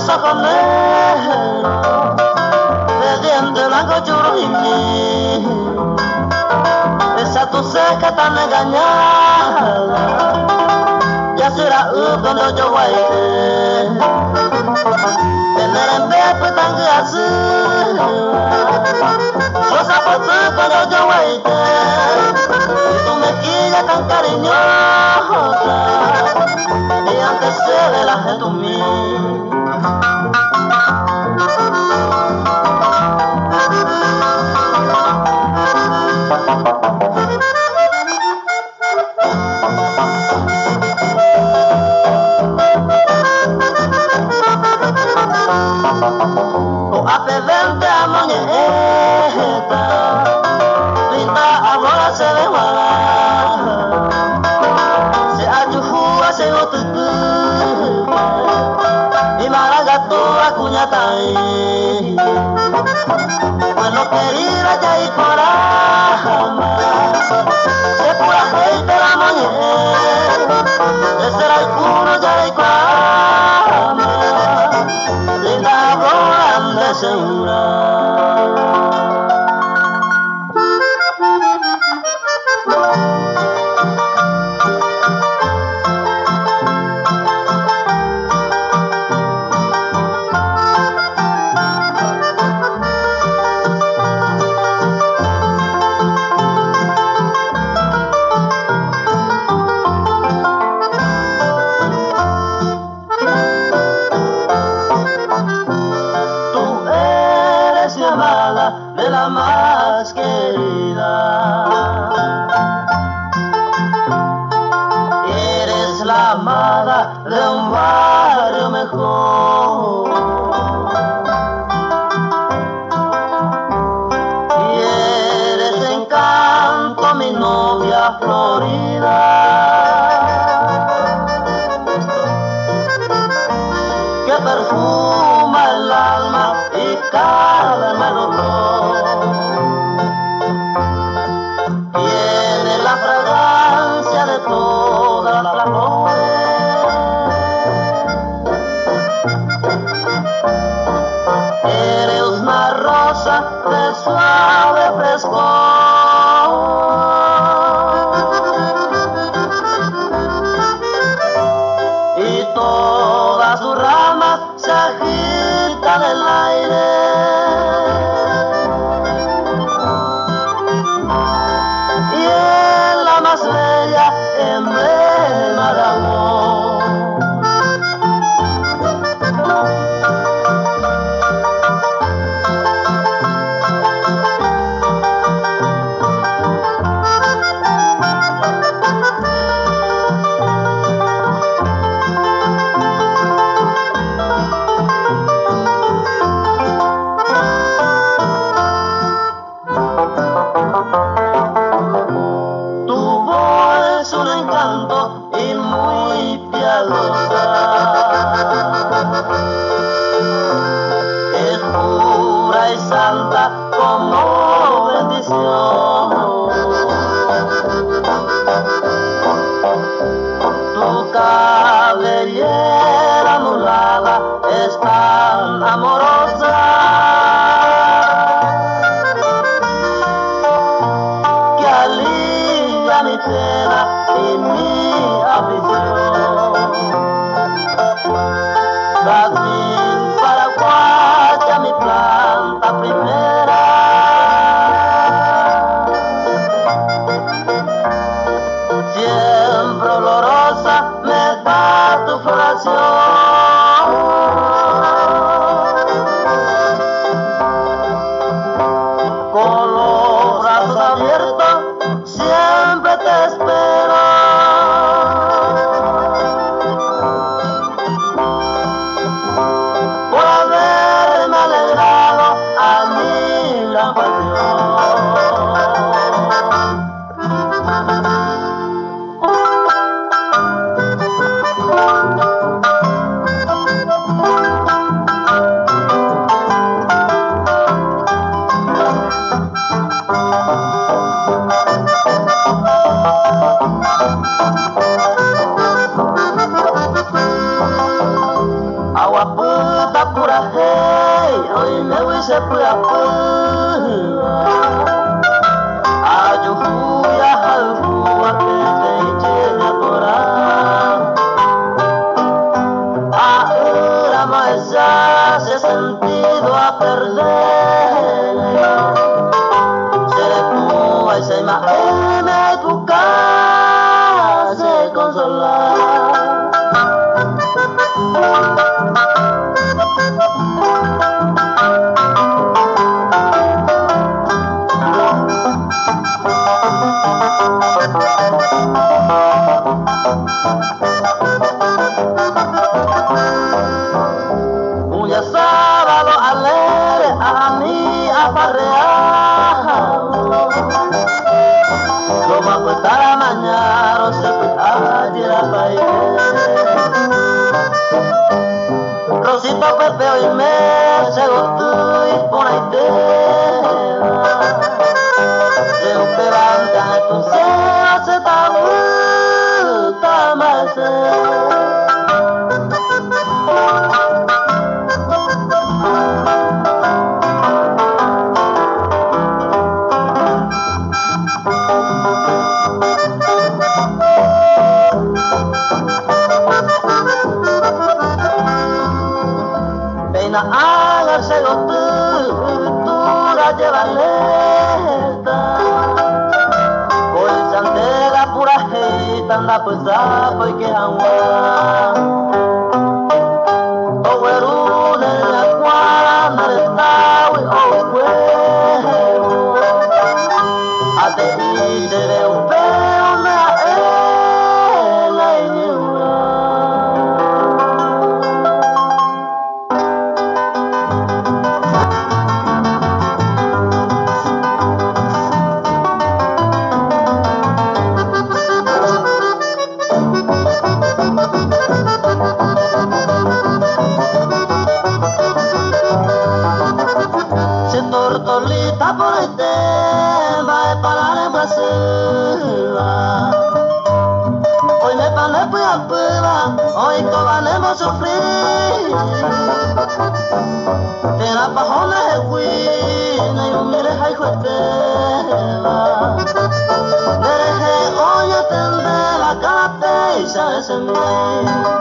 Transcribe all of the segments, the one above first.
los ojos negros, de dientes blancos churrines, esa tu ceja tan engañada, ya será cuando yo guayé, tener en pepe tan así, rosa por ti cuando yo guayé, y tu mejilla tan cariñosa, y antes se ve la gente humilde. Apevente a moñeta, linda ahora se ve guara, se ayuja se otuku, y maragato a cuñatai, bueno querida ya y corama, se pura gente la moñeta, ese será el culo ya y corama, linda ahora de segura. De la más querida, eres la amada de un barrio mejor, y eres encanto mi novia Florida, que perfuma el alma y calma el dolor. Tiene la fragancia de todas las flores. Eres una rosa de suave frescor. Y todas sus ramas se agitan en el aire. Y en la más bella emblema de amor. Y muy piadosa, es pura y santa como bendición. Tu cabellera mulada es tan amorosa que alivia mi pena y mi aflicción. Jazmín paraguaya, mi planta primera, siempre olorosa me da tu floración. Con los brazos abiertos siempre te espero. Por haberme alegrado a mi gran pasión. se puede ayuhuya halhua que te llena por ahora más ya se sentido a perder se tú ay se me tu casa se consolar. Un día sábado alegre a mí a farrear lo va a cuestar a mañana se fue a tirar país Rosito Pepeo y me se gustó y por ahí te se operante a tu seno se tabuta más agar se gostura lleva lenta Hoy se antega pura jeta anda pues zapo y que agua O huerune en la cuana de tawi o huevo Ate y se ve un peo me a la iñura Tortolita por el tema de parar en Brasil. Hoy me pané pues a prueba, hoy cobanemos sufrir. Era pajona de huina y un mire hay jueteva. Dereje hoy a tender la cate y se desemblea.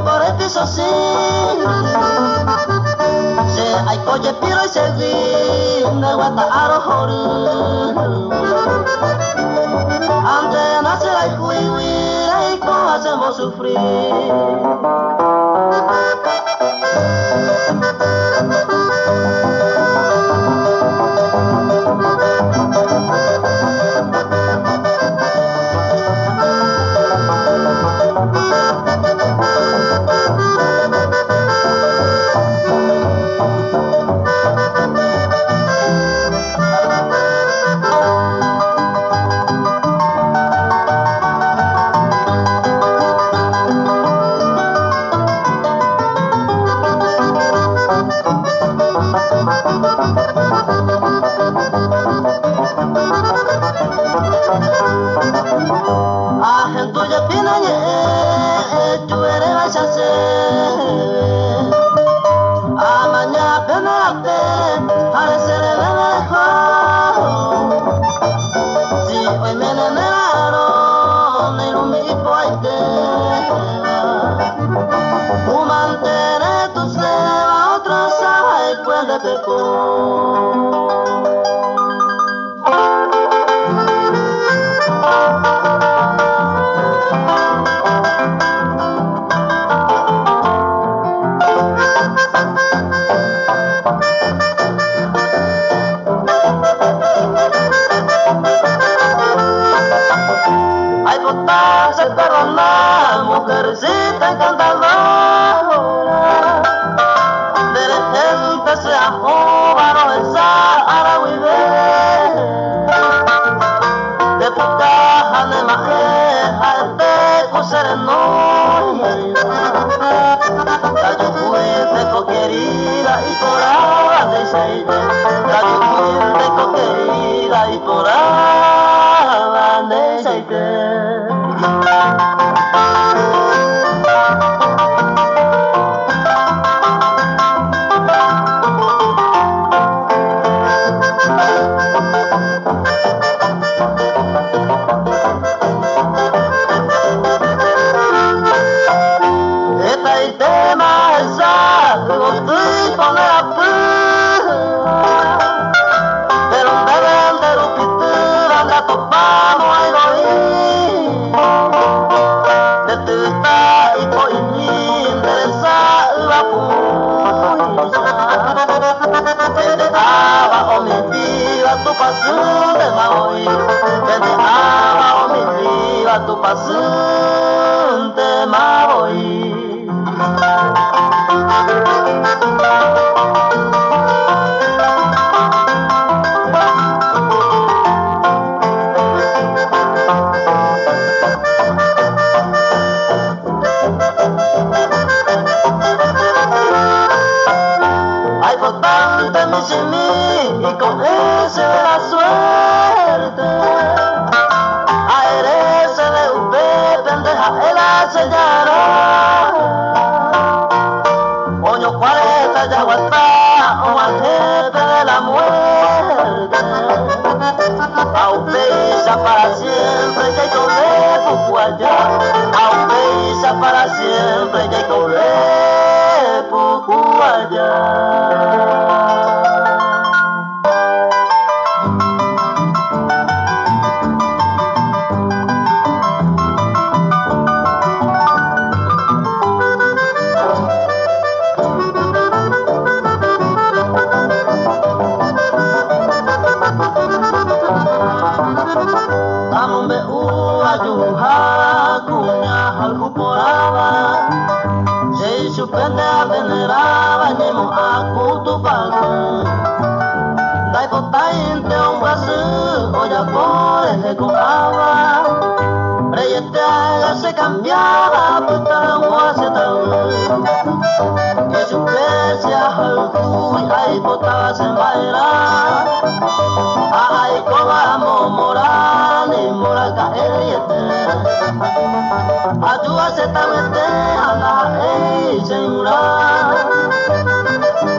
Por el piso sí se hay coche piro y se vinde guata arojoru antes de nacer hay cuihuira y cómo hacemos sufrir mujercita encantadora de la gente se ajó para besar a la sereno y herida. Rayo fuerte coquerida y por de seite. Rayo fuerte coquerida y por de seite. Tu paciente me voy. Hay bastante en mí y con ese la suerte. Oño 40 ya aguanta un agente de la muerte. A un pisa para siempre que corre poco allá. A un pisa para siempre que corre poco allá. Supende a veneraba nemo a kutu paku. Dai potainte un brazo, oya por el coaba. Reyete haga se cambiaba, puta guaseta. Que su precia halku y ahí potaba se baila. Ahí cobamos moral y moral caeriete. Ayuda se tamete a la señora.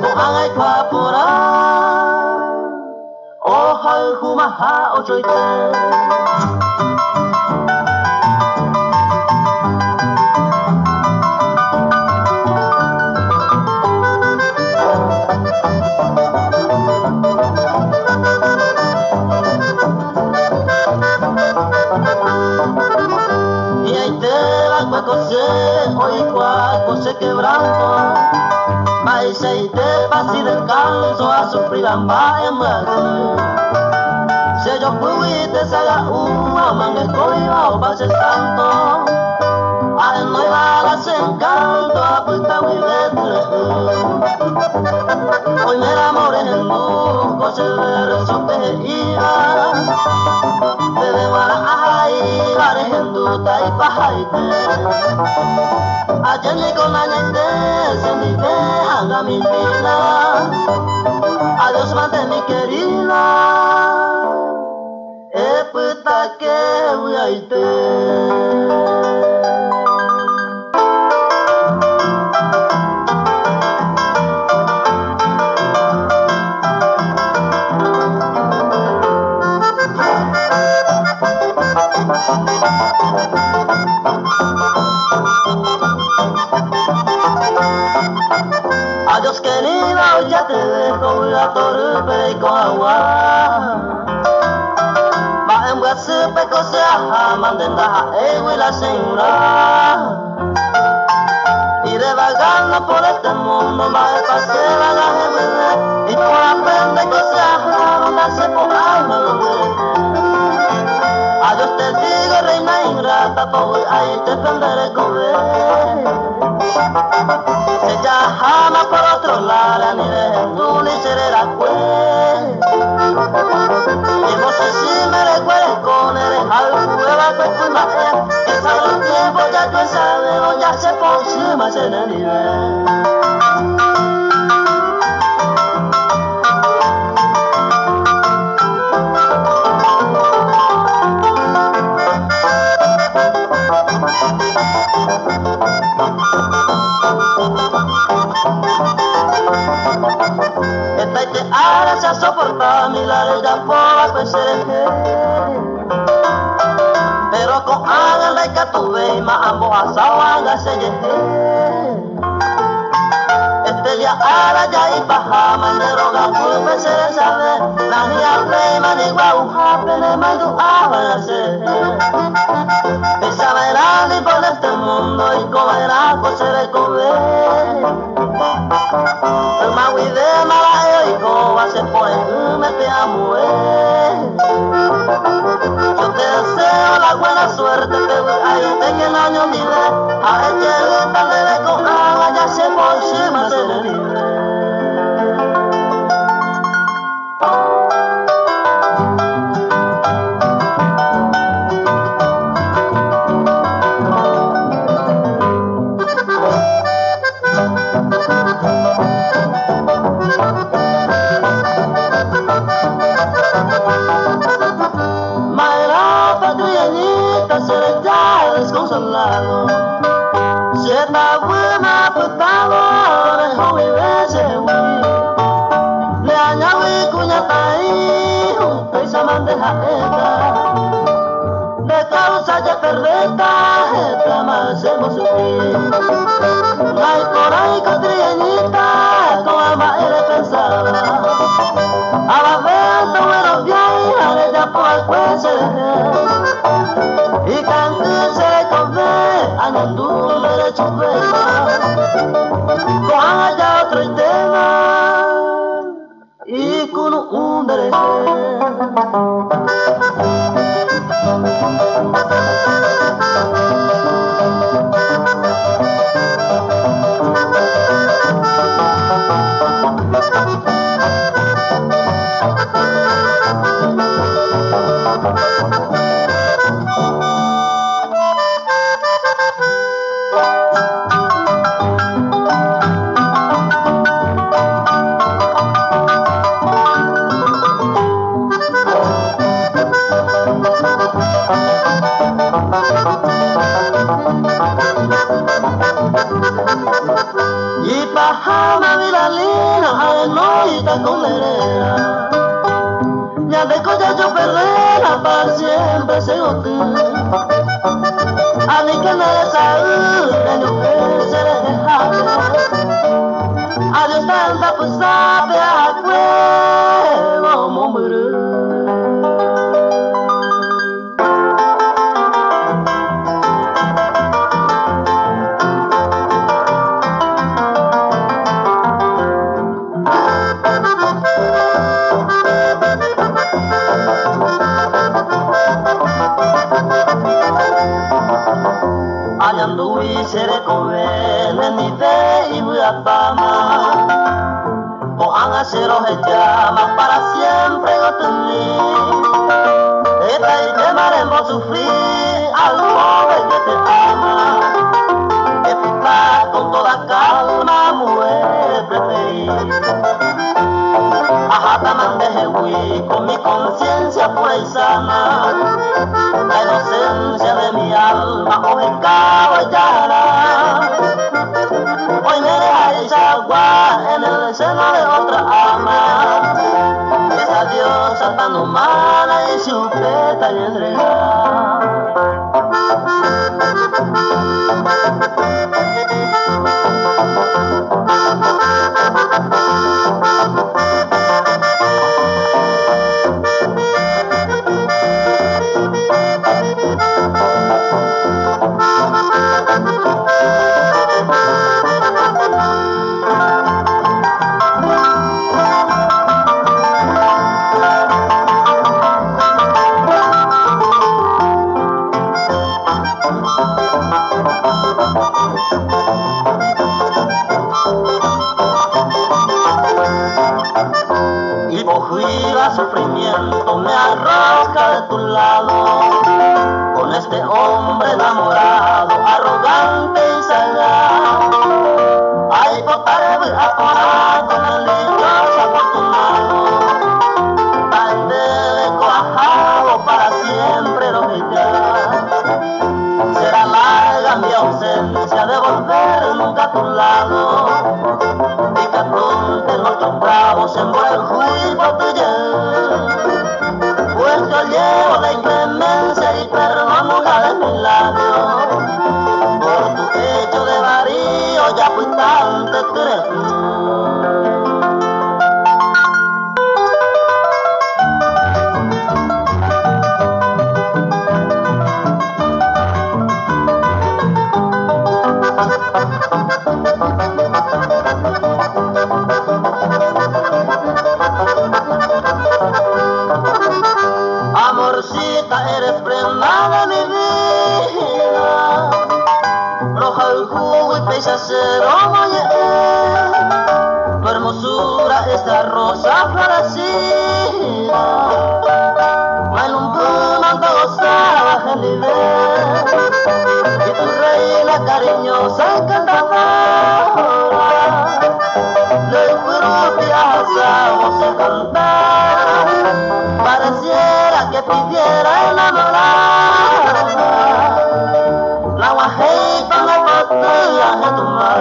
Tuhan ay papora. Oh hal humaha ochoite. Hoy cuaco se quebrando, paisa y te pasi descanso a sufrir ambas en muerte. Si yo fui te saga una manga escoiba o pase santo, a no iba las encanto a puesta muy vete. Hoy me enamoré en el mundo, se verso te iba. Bebe mara ahí, barejenduta y pajaite. Ayer ni con la ñaite, se ni dejan mi vida. Adiós mate mi querida, puta que voy a irte. Adiós querida, ya te dejo la torpe con agua. Ma en WhatsApp cosa mandenda a la señora. Y de vagando por este mundo más de paseo a la gente. Y tú aprendes cosas mandarse por alma. Adiós te digo reina ingrata, pues ahí te prenderé con él. Se ya jamás por otro lado, ni de tú ni seré la cue. Y no sé si me recuerdes con él, algo nueva que fui más que sabe los tiempos ya se aproxima en el nivel. Esta que ahora se ha soportado mi larga por peseje, pero con hagan la que tuve y más ambos asaban se llegué. Este día ahora ya y paja mandero gafu pesere sabe la mía rey manigua uja pene mandu avanse. Esa verá ni por este mundo y comerá se de comer. El magui de malayo y coba se pone me te amo. Yo te deseo la buena suerte, pero ahí te que el año libre. A ella tan leve con agua ya se aproxima se le libre. Desconsolado, si está buena putado, dejó mi bese huir. Le añadí cuñata y un pesa mandeja esta. De causa ya perdeta, esta más hemos sufrir. Ay, por ahí cotrieñita, con alma eres pensada. A la vez, tu buenos viajes, ella por el juez se dejó. Y canté se come, anandu mere chupeta. Con allá otro tema y con un derecho. Y pajama viralina, ay noita con lerera. Ya de colla yo perderla para siempre se gote. A mí que me desaúde, que se le dejaba. Adiós tanta pues sabe a cuevo morir. Ayandui sere kovele ni ve ibu apama. O anga sero llama para siempre goteni. Esta y te maremos sufrir al joven que te ama. Que pipa con toda calma mujer preferir. Ajata mandeje hui con mi conciencia pura y sana. La inocencia de mi alma hoy caballera. Hoy me deja echar agua en el seno de otra ama. Esa diosa tan humana y sujeta y entregada. Y por juicio sufrimiento me arroja de tu lado, con este hombre enamorado, arrogante y sagaz. ahora con el dichoso afortunado, tal de cuajado para siempre lo que ya. Será larga mi ausencia de volver nunca a tu lado, y que atonte nuestros bravos en el juicio tuyo. Pues yo llevo la inclemencia y perdón nunca de mis labios, por tu hecho de varío ya fui tan te Amorcita, eres prenda de mi vida, roja el jugo y pese acero, oye, tu hermosura es la rosa florecida, en un manto gozada en nivel, y tu reina cariñosa encantadora, de frutas sabos en cantar, pareciera que pidiera enamorada, la guajeita la botella de tu mar.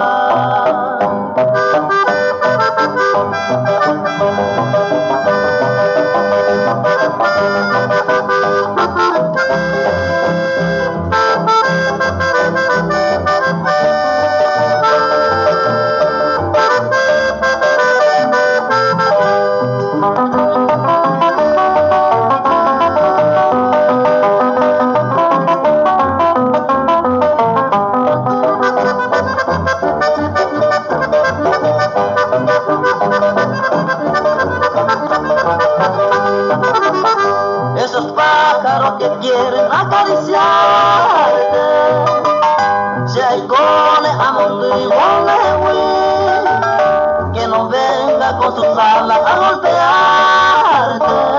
Esos pájaros que quieren acariciarte, si hay cones a mondiguones, que no venga con sus alas a golpearte.